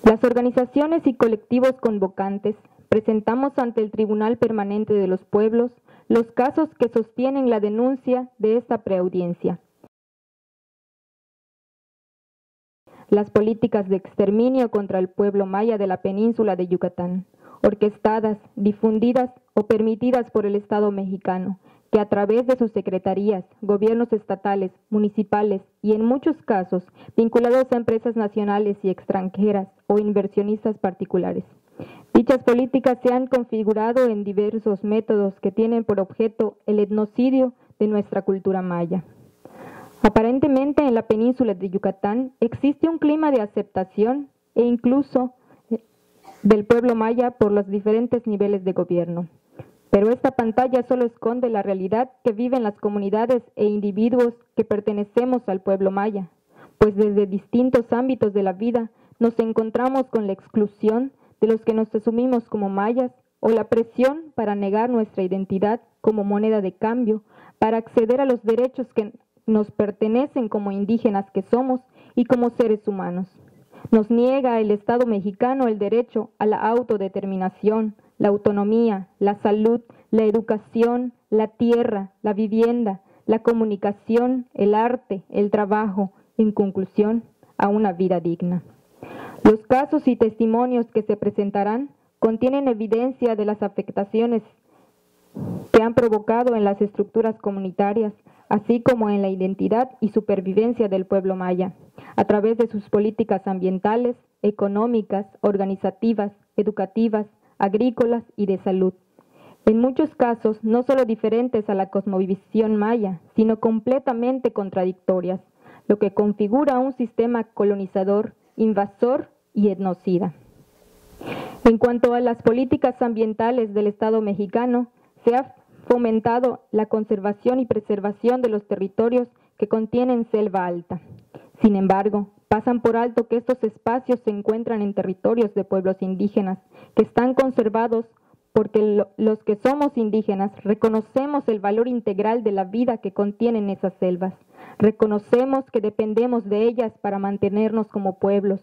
Las organizaciones y colectivos convocantes presentamos ante el Tribunal Permanente de los Pueblos los casos que sostienen la denuncia de esta preaudiencia. Las políticas de exterminio contra el pueblo maya de la península de Yucatán, orquestadas, difundidas o permitidas por el Estado mexicano, que a través de sus secretarías, gobiernos estatales, municipales y en muchos casos vinculados a empresas nacionales y extranjeras o inversionistas particulares. Dichas políticas se han configurado en diversos métodos que tienen por objeto el etnocidio de nuestra cultura maya. Aparentemente en la península de Yucatán existe un clima de aceptación e incluso del pueblo maya por los diferentes niveles de gobierno. Pero esta pantalla solo esconde la realidad que viven las comunidades e individuos que pertenecemos al pueblo maya, pues desde distintos ámbitos de la vida nos encontramos con la exclusión de los que nos asumimos como mayas o la presión para negar nuestra identidad como moneda de cambio para acceder a los derechos que nos pertenecen como indígenas que somos y como seres humanos. Nos niega el Estado mexicano el derecho a la autodeterminación, la autonomía, la salud, la educación, la tierra, la vivienda, la comunicación, el arte, el trabajo, en conclusión, a una vida digna. Los casos y testimonios que se presentarán contienen evidencia de las afectaciones que han provocado en las estructuras comunitarias, así como en la identidad y supervivencia del pueblo maya, a través de sus políticas ambientales, económicas, organizativas, educativas, agrícolas y de salud. En muchos casos, no solo diferentes a la cosmovisión maya, sino completamente contradictorias, lo que configura un sistema colonizador, invasor y etnocida. En cuanto a las políticas ambientales del Estado mexicano, se ha fomentado la conservación y preservación de los territorios que contienen selva alta. Sin embargo, pasan por alto que estos espacios se encuentran en territorios de pueblos indígenas, que están conservados porque los que somos indígenas reconocemos el valor integral de la vida que contienen esas selvas. Reconocemos que dependemos de ellas para mantenernos como pueblos.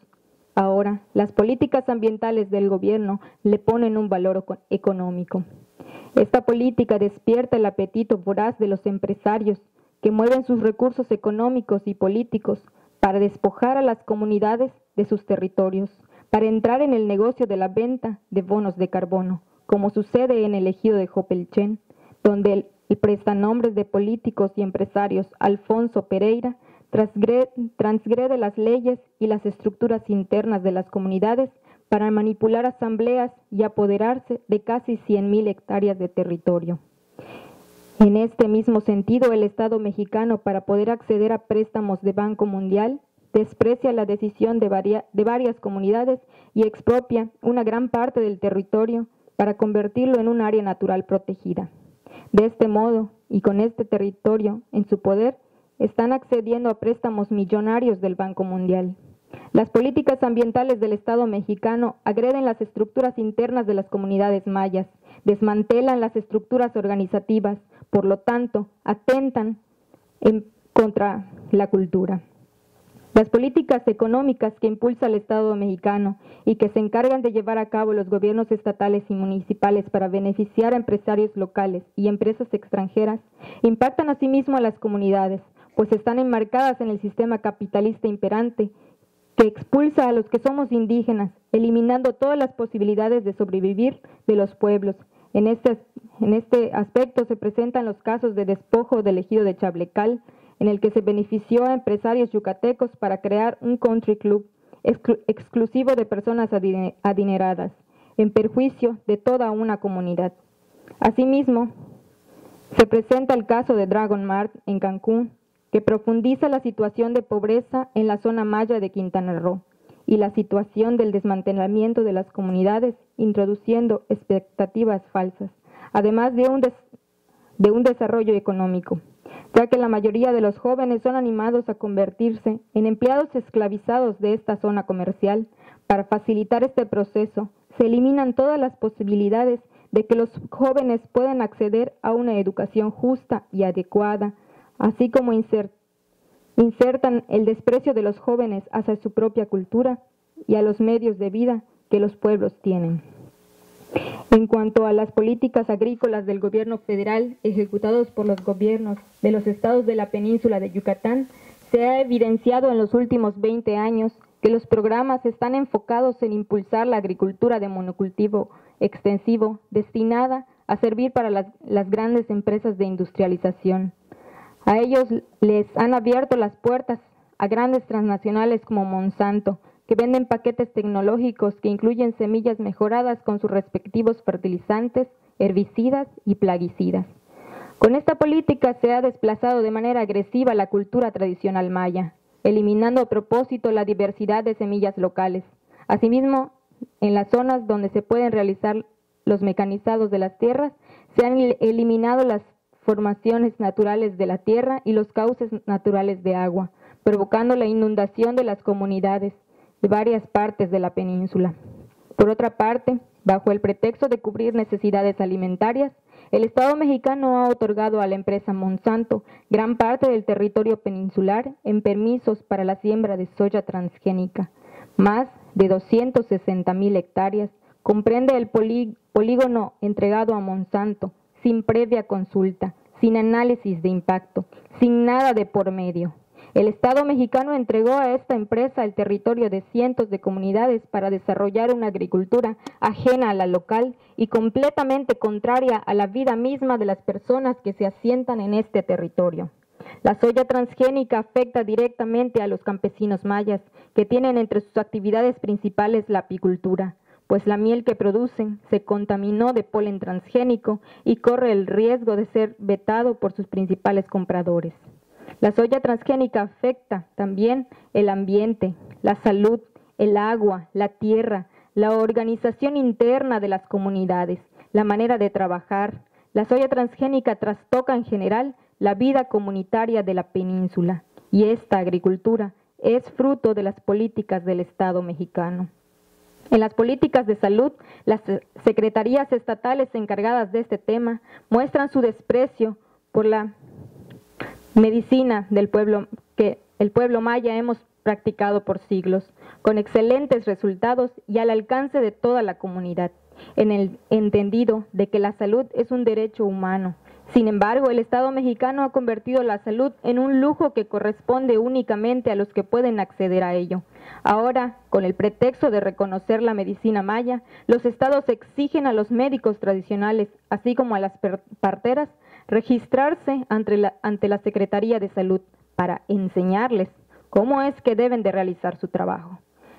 Ahora, las políticas ambientales del gobierno le ponen un valor económico. Esta política despierta el apetito voraz de los empresarios que mueven sus recursos económicos y políticos para despojar a las comunidades de sus territorios, para entrar en el negocio de la venta de bonos de carbono, como sucede en el ejido de Jopelchen, donde el prestanombres de políticos y empresarios Alfonso Pereira transgrede las leyes y las estructuras internas de las comunidades para manipular asambleas y apoderarse de casi 100,000 hectáreas de territorio. En este mismo sentido, el Estado mexicano, para poder acceder a préstamos de Banco Mundial, desprecia la decisión de varias comunidades y expropia una gran parte del territorio para convertirlo en un área natural protegida. De este modo, y con este territorio en su poder, están accediendo a préstamos millonarios del Banco Mundial. Las políticas ambientales del Estado mexicano agreden las estructuras internas de las comunidades mayas, desmantelan las estructuras organizativas, por lo tanto, atentan contra la cultura. Las políticas económicas que impulsa el Estado mexicano y que se encargan de llevar a cabo los gobiernos estatales y municipales para beneficiar a empresarios locales y empresas extranjeras impactan asimismo a las comunidades, pues están enmarcadas en el sistema capitalista imperante que expulsa a los que somos indígenas, eliminando todas las posibilidades de sobrevivir de los pueblos. En este aspecto se presentan los casos de despojo del ejido de Chablecal, en el que se benefició a empresarios yucatecos para crear un country club exclusivo de personas adineradas, en perjuicio de toda una comunidad. Asimismo, se presenta el caso de Dragon Mart en Cancún, que profundiza la situación de pobreza en la zona maya de Quintana Roo y la situación del desmantelamiento de las comunidades, introduciendo expectativas falsas, además de un desarrollo económico, ya que la mayoría de los jóvenes son animados a convertirse en empleados esclavizados de esta zona comercial. Para facilitar este proceso, se eliminan todas las posibilidades de que los jóvenes puedan acceder a una educación justa y adecuada, así como insertan el desprecio de los jóvenes hacia su propia cultura y a los medios de vida que los pueblos tienen. En cuanto a las políticas agrícolas del gobierno federal ejecutados por los gobiernos de los estados de la península de Yucatán, se ha evidenciado en los últimos 20 años que los programas están enfocados en impulsar la agricultura de monocultivo extensivo destinada a servir para las grandes empresas de industrialización. A ellos les han abierto las puertas a grandes transnacionales como Monsanto, que venden paquetes tecnológicos que incluyen semillas mejoradas con sus respectivos fertilizantes, herbicidas y plaguicidas. Con esta política se ha desplazado de manera agresiva la cultura tradicional maya, eliminando a propósito la diversidad de semillas locales. Asimismo, en las zonas donde se pueden realizar los mecanizados de las tierras, se han eliminado las formaciones naturales de la tierra y los cauces naturales de agua, provocando la inundación de las comunidades de varias partes de la península. Por otra parte, bajo el pretexto de cubrir necesidades alimentarias, el Estado mexicano ha otorgado a la empresa Monsanto gran parte del territorio peninsular en permisos para la siembra de soya transgénica. Más de 260,000 hectáreas comprende el polígono entregado a Monsanto, sin previa consulta, sin análisis de impacto, sin nada de por medio. El Estado mexicano entregó a esta empresa el territorio de cientos de comunidades para desarrollar una agricultura ajena a la local y completamente contraria a la vida misma de las personas que se asientan en este territorio. La soya transgénica afecta directamente a los campesinos mayas, que tienen entre sus actividades principales la apicultura, pues la miel que producen se contaminó de polen transgénico y corre el riesgo de ser vetado por sus principales compradores. La soya transgénica afecta también el ambiente, la salud, el agua, la tierra, la organización interna de las comunidades, la manera de trabajar. La soya transgénica trastoca en general la vida comunitaria de la península, y esta agricultura es fruto de las políticas del Estado mexicano. En las políticas de salud, las secretarías estatales encargadas de este tema muestran su desprecio por la medicina del pueblo que el pueblo maya hemos practicado por siglos, con excelentes resultados y al alcance de toda la comunidad, en el entendido de que la salud es un derecho humano. Sin embargo, el Estado mexicano ha convertido la salud en un lujo que corresponde únicamente a los que pueden acceder a ello. Ahora, con el pretexto de reconocer la medicina maya, los estados exigen a los médicos tradicionales, así como a las parteras, registrarse ante la Secretaría de Salud para enseñarles cómo es que deben de realizar su trabajo.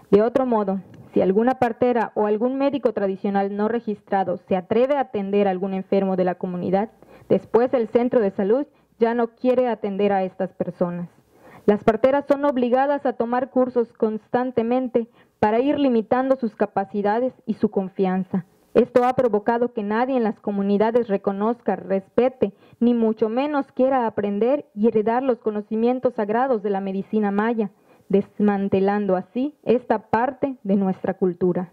De otro modo, si alguna partera o algún médico tradicional no registrado se atreve a atender a algún enfermo de la comunidad, después el centro de salud ya no quiere atender a estas personas. Las parteras son obligadas a tomar cursos constantemente para ir limitando sus capacidades y su confianza. Esto ha provocado que nadie en las comunidades reconozca, respete, ni mucho menos quiera aprender y heredar los conocimientos sagrados de la medicina maya, desmantelando así esta parte de nuestra cultura.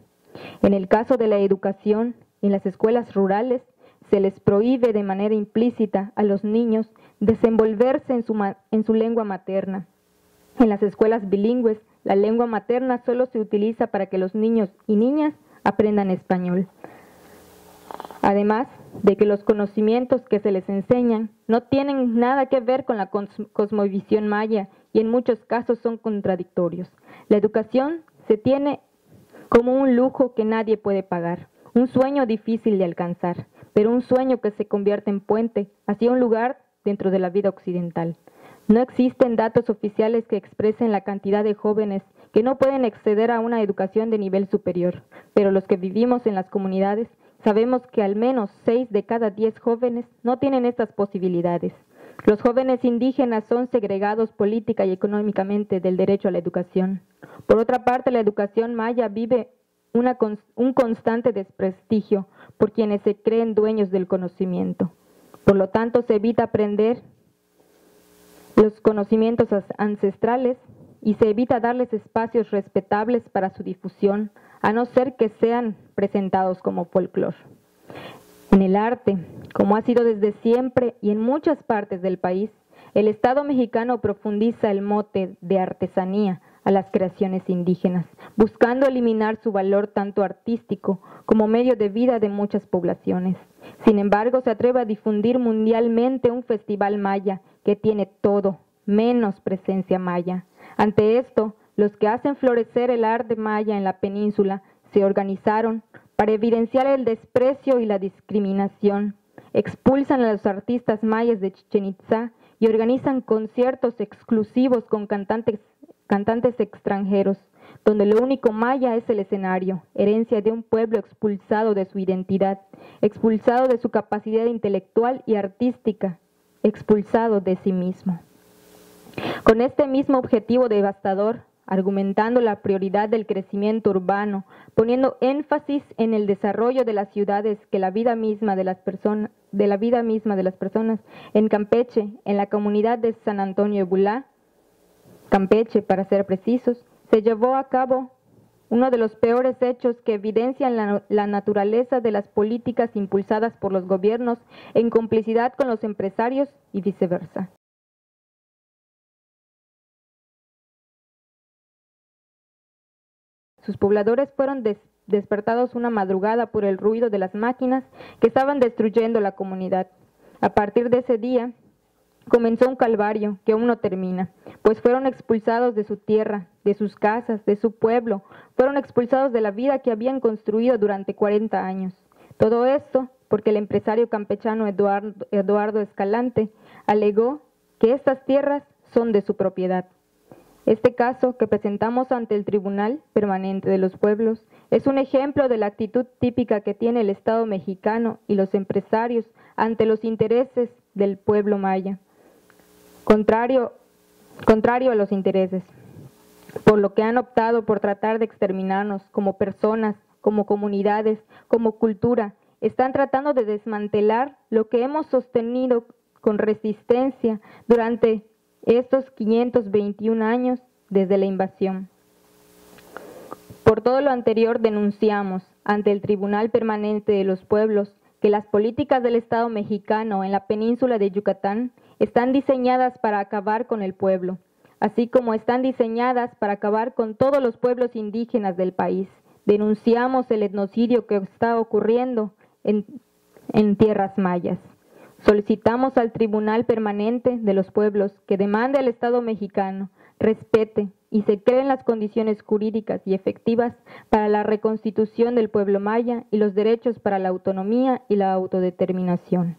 En el caso de la educación, en las escuelas rurales, se les prohíbe de manera implícita a los niños desenvolverse en su lengua materna. En las escuelas bilingües, la lengua materna solo se utiliza para que los niños y niñas aprendan español. Además de que los conocimientos que se les enseñan no tienen nada que ver con la cosmovisión maya y en muchos casos son contradictorios. La educación se tiene como un lujo que nadie puede pagar, un sueño difícil de alcanzar, pero un sueño que se convierte en puente hacia un lugar dentro de la vida occidental. No existen datos oficiales que expresen la cantidad de jóvenes que no pueden acceder a una educación de nivel superior, pero los que vivimos en las comunidades sabemos que al menos 6 de cada 10 jóvenes no tienen estas posibilidades. Los jóvenes indígenas son segregados política y económicamente del derecho a la educación. Por otra parte, la educación maya vive un constante desprestigio por quienes se creen dueños del conocimiento. Por lo tanto, se evita aprender los conocimientos ancestrales y se evita darles espacios respetables para su difusión, a no ser que sean presentados como folclore. En el arte, como ha sido desde siempre y en muchas partes del país, el Estado mexicano profundiza el mote de artesanía a las creaciones indígenas, buscando eliminar su valor tanto artístico como medio de vida de muchas poblaciones. Sin embargo, se atreve a difundir mundialmente un festival maya que tiene todo, menos presencia maya. Ante esto, los que hacen florecer el arte maya en la península se organizaron para evidenciar el desprecio y la discriminación. Expulsan a los artistas mayas de Chichén Itzá y organizan conciertos exclusivos con cantantes extranjeros, donde lo único maya es el escenario, herencia de un pueblo expulsado de su identidad, expulsado de su capacidad intelectual y artística, expulsado de sí mismo. Con este mismo objetivo devastador, argumentando la prioridad del crecimiento urbano, poniendo énfasis en el desarrollo de las ciudades que la vida misma de las personas, en Campeche, en la comunidad de San Antonio de Bulá, Campeche para ser precisos, se llevó a cabo uno de los peores hechos que evidencian la naturaleza de las políticas impulsadas por los gobiernos en complicidad con los empresarios y viceversa. Sus pobladores fueron despertados una madrugada por el ruido de las máquinas que estaban destruyendo la comunidad. A partir de ese día, comenzó un calvario que aún no termina, pues fueron expulsados de su tierra, de sus casas, de su pueblo, fueron expulsados de la vida que habían construido durante 40 años. Todo esto porque el empresario campechano Eduardo Escalante alegó que estas tierras son de su propiedad. Este caso que presentamos ante el Tribunal Permanente de los Pueblos es un ejemplo de la actitud típica que tiene el Estado mexicano y los empresarios ante los intereses del pueblo maya, contrario a los intereses, por lo que han optado por tratar de exterminarnos como personas, como comunidades, como cultura. Están tratando de desmantelar lo que hemos sostenido con resistencia durante estos 521 años desde la invasión. Por todo lo anterior denunciamos ante el Tribunal Permanente de los Pueblos que las políticas del Estado mexicano en la península de Yucatán están diseñadas para acabar con el pueblo, así como están diseñadas para acabar con todos los pueblos indígenas del país. Denunciamos el etnocidio que está ocurriendo en tierras mayas. Solicitamos al Tribunal Permanente de los Pueblos que demande al Estado mexicano respete y se creen las condiciones jurídicas y efectivas para la reconstitución del pueblo maya y los derechos para la autonomía y la autodeterminación.